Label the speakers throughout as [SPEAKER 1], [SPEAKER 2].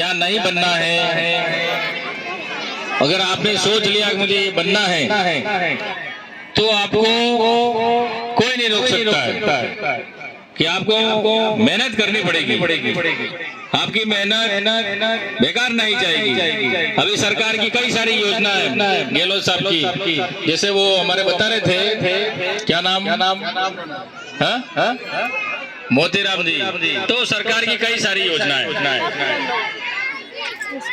[SPEAKER 1] क्या नहीं बनना है, अगर आपने सोच लिया कि मुझे ये बनना है तो आपको कोई नहीं रोक सकता है कि आपको मेहनत करनी पड़ेगी। आपकी मेहनत बेकार नहीं जाएगी। अभी सरकार की कई सारी योजना है गहलोत साहब की, जैसे वो हमारे बता रहे थे, क्या नाम मोतीराम जी। तो सरकार की कई सारी योजनाएं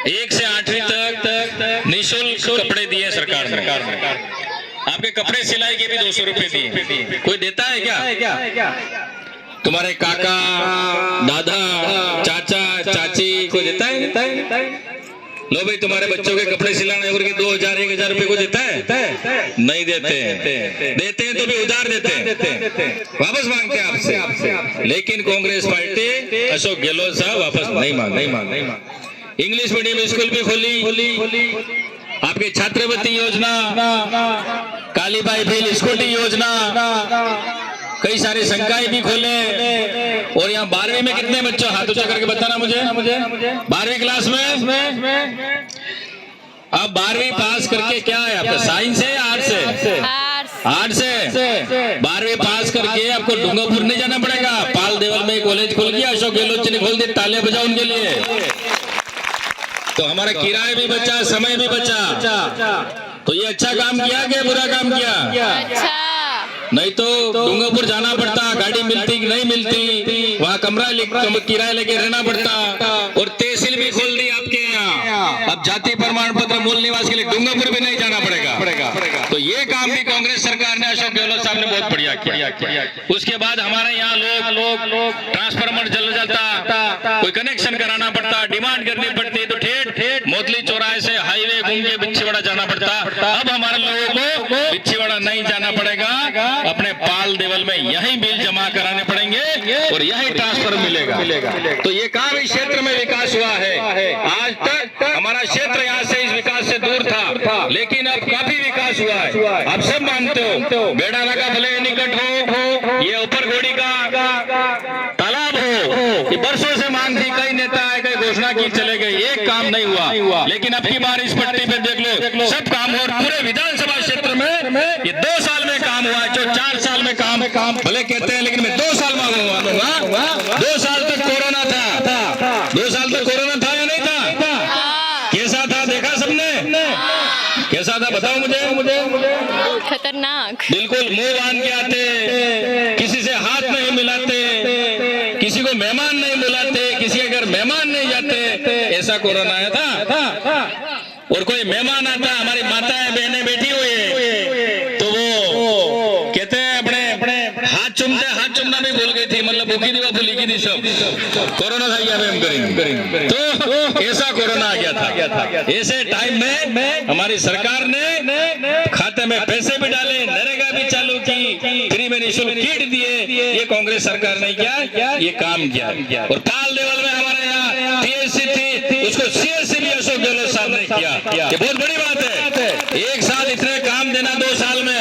[SPEAKER 1] 1 से 8वीं तक निःशुल्क कपड़े दिए सरकार ने। आपके कपड़े सिलाई के भी 200 रुपए दिए। कोई देता है क्या? तुम्हारे काका, दादा, चाचा, चाची कोई देता है? लो भाई, तुम्हारे बच्चों के कपड़े सिलाने करके 2000 1000 रुपए को देता है? नहीं देते हैं तो भी उधार देते हैं, वापस मांगते हैं आपसे। लेकिन कांग्रेस पार्टी, अशोक गहलोत साहब वापस नहीं मांग। इंग्लिश मीडियम स्कूल भी खोली, आपकी छात्रवृत्ति योजना, कालीबाई बिल स्कूटी योजना, कई सारे संकाय भी खोले। और यहाँ 12वीं में कितने बच्चों, हाथ ऊंचा करके बताना मुझे 12वीं क्लास में अब 12वीं पास करके क्या है आपका, साइंस है या आर्ट्स है? आर्ट्स है। 12वीं पास करके आपको डूंगरपुर नहीं जाना पड़ेगा, पाल देवल में कॉलेज खोल दिया अशोक गहलोत जी ने, खोल दिया, तालियां बजाओ उनके लिए। तो हमारा किराया भी बचा, समय भी बचा। तो ये अच्छा काम किया कि बुरा काम किया? अच्छा। नहीं तो डूंगरपुर जाना पड़ता, गाड़ी मिलती कि नहीं मिलती, वहाँ कमरा किराया लेके रहना पड़ता। और तहसील भी खोल दी आपके यहाँ, अब जाति प्रमाण पत्र मूल निवास के लिए डूंगरपुर भी नहीं जाना पड़ेगा। तो ये काम भी कांग्रेस सरकार ने, अशोक गहलोत साहब ने बहुत बढ़िया किया। उसके बाद हमारे यहाँ लोग ट्रांसफार्मर जल जाता, कोई कनेक्शन कराना पड़ता, डिमांड करनी पड़ती, तो ठेठ मोतली चौराहे से हाईवे घूम के बिच्छीवाड़ा जाना पड़ता। अब हमारे लोगों को बिच्छीवाड़ा नहीं जाना पड़ेगा, अपने पाल देवल में यही बिल जमा कराने पड़ेंगे और यही ट्रांसफर मिलेगा। तो ये काम इस क्षेत्र में विकास हुआ है। आज तक हमारा क्षेत्र यहाँ से इस विकास से दूर था, लेकिन अब काफी विकास हुआ है। आप सब मानते हो, बेड़ा लगा भले निकट हो, ये ऊपर घोड़ी का तालाब हो, ये बरसों से मांग थी, कई नेता है, कई घोषणा की चले गए, एक काम नहीं हुआ। लेकिन अब की बार इस पट्टी पे देख लो, सब काम और पूरे विधानसभा क्षेत्र में ये 2 साल में काम हुआ है। जो 4 साल में काम भले कहते हैं, लेकिन मैं 2 साल में मांगूंगा। 2 साल तक कोरोना था, 2 साल तक कोरोना था या नहीं था? कैसा था देखा सबने? कैसा था बताओ मुझे।
[SPEAKER 2] खतरनाक,
[SPEAKER 1] बिल्कुल मुंह बांध के आते, किसी से हाथ नहीं मिलाते, किसी को मेहमान नहीं बुलाते, किसी के घर मेहमान नहीं जाते, ऐसा कोरोना आया था। और कोई मेहमान आता, हमारी माताएं बहनें बैठी हुई है, तो वो कहते हैं अपने हाथ चूमते, हाथ चूमना भी भूल गई थी, मतलब भूखी थी वो भूली की थी सब, कोरोना था क्या हम करेंगे। तो ऐसा कोरोना आ गया था। ऐसे टाइम में हमारी सरकार ने खाते में पैसे भी डाले, नरेगा भी चालू की, फ्री में निःशुल्क किट दिए, ये कांग्रेस सरकार ने क्या ये काम किया। और पाल देवल में हमारे यहाँ टीएससी थी, उसको सीएससी भी अशोक गहलोत साहब ने किया। ये बहुत बड़ी बात है, एक साथ इतने काम देना 2 साल में,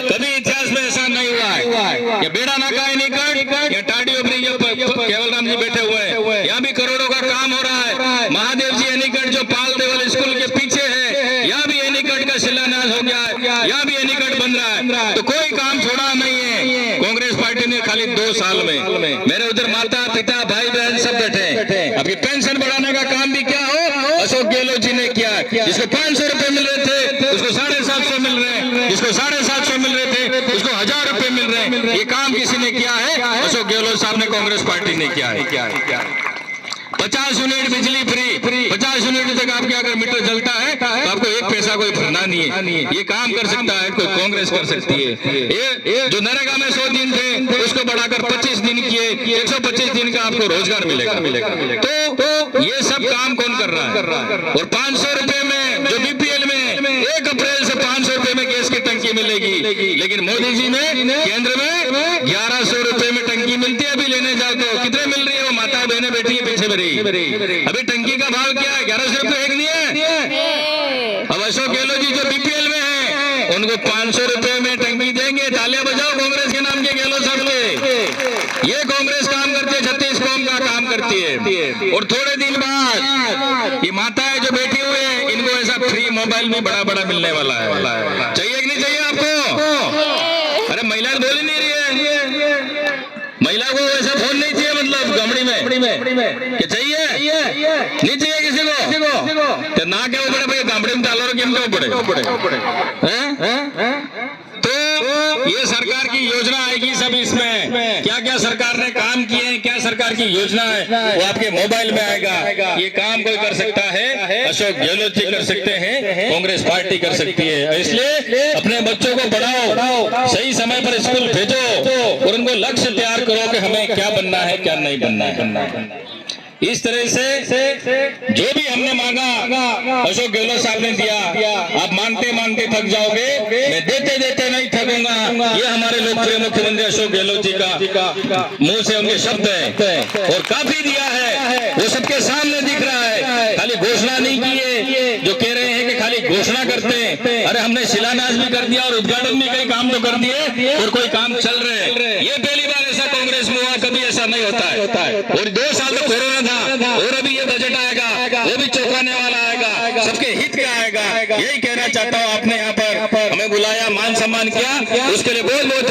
[SPEAKER 1] कभी इतिहास में ऐसा नहीं हुआ है। ये बेड़ा नाका है निकट, ये टाडी ओबरी केवल राम जी बैठे हुए हैं, यहाँ भी करोड़ों का काम हो रहा है। महादेव जी एनीकट जो पाल देवल स्कूल के पीछे है, यहाँ भी एनीकट का शिलान्यास हो गया है, यहाँ भी एनीकट बन रहा है। तो कोई काम छोड़ा नहीं है कांग्रेस पार्टी ने खाली 2 साल में। मेरे उधर माता पिता भाई बहन सब बैठे हैं। अभी पेंशन बढ़ाने का काम भी क्या हो, अशोक गहलोत जी ने किया। जिसको 500 रुपए मिल रहे थे उसको 750 मिल रहे हैं, जिसको 750 मिल रहे थे उसको 1000 रुपए मिल रहे हैं। ये काम किसी ने किया है? अशोक गहलोत साहब ने, कांग्रेस पार्टी ने किया है। 50 यूनिट बिजली फ्री, 50 यूनिट तक आपके अगर मीटर जलता है तो आपको 1 पैसा कोई भरना नहीं है। ये काम कर सकता है कोई कांग्रेस कर सकती है। ये जो नरेगा में 100 दिन थे उसको बढ़ाकर 25 दिन किए, 125 दिन का आपको रोजगार मिलेगा। तो ये सब काम कौन कर रहा है? और 500 रुपए में जो बीपीएल में 1 अप्रैल से 500 रुपए में गैस की टंकी मिलेगी, लेकिन मोदी जी ने केंद्र में 1100 रुपए में टंकी मिलती है। अभी लेने जाओ तो कितने मिल रही है? वो माता बहनें बैठी है पीछे मेरी, अभी टंकी का भाव क्या है? 1100 रुपए एक नहीं है। अब अशोक गहलोत जी जो बीपीएल में है उनको 500 रुपए में टंकी देंगे। तालियां बजाओ कांग्रेस के नाम के गहलोत साहब के। ये कांग्रेस काम करती है, 36 कौम का काम करती है। और थोड़े दिन बाद ये माताएं जो बैठी हुई है, इनको ऐसा फ्री मोबाइल भी बड़ा बड़ा मिलने वाला है। चाहिए कि नहीं चाहिए आपको? अरे महिला बोल ही नहीं रही है, महिला को ऐसा फोन नहीं चाहिए, मतलब गामड़ी में क्या चाहिए? नहीं चाहिए किसी को? तो ना क्या वो बड़े भाई गामड़ी में डालो क्यों पड़े? तो ये सरकार की योजना आएगी सब इसमें, क्या क्या सरकार ने काम किए हैं, क्या सरकार की योजना है, वो आपके मोबाइल में आएगा। ये काम कोई कर सकता है, अशोक गहलोत जी कर सकते हैं, कांग्रेस पार्टी कर सकती है। इसलिए अपने बच्चों को पढ़ाओ, सही समय पर स्कूल भेजो और उनको लक्ष्य तैयार करो कि हमें क्या बनना है, क्या नहीं बनना है। इस तरह से जो भी हमने मांगा अशोक गहलोत साहब ने दिया। आप मांगते मांगते थक जाओगे, मैं देते देते नहीं थकूंगा। ये हमारे लोकप्रिय मुख्यमंत्री अशोक गहलोत जी का मुंह से उनके शब्द हैं, और काफी दिया है, वो सबके सामने दिख रहा है। खाली घोषणा नहीं की है, जो कह रहे हैं कि खाली घोषणा करते हैं। अरे हमने शिलान्यास भी कर दिया और उद्घाटन भी कई काम तो कर दिए, और कोई काम चल रहे हैं। ये पहली बार ऐसा कांग्रेस में हुआ, कभी ऐसा नहीं होता है। और 2 साल तो कोरोना था, और अभी ये बजट आएगा, वो भी चौंकाने वाला आएगा, सबके हित का आएगा। यही कहना चाहता हूँ। आपने यहाँ पर हमें बुलाया, मान सम्मान किया, उसके लिए बहुत बहुत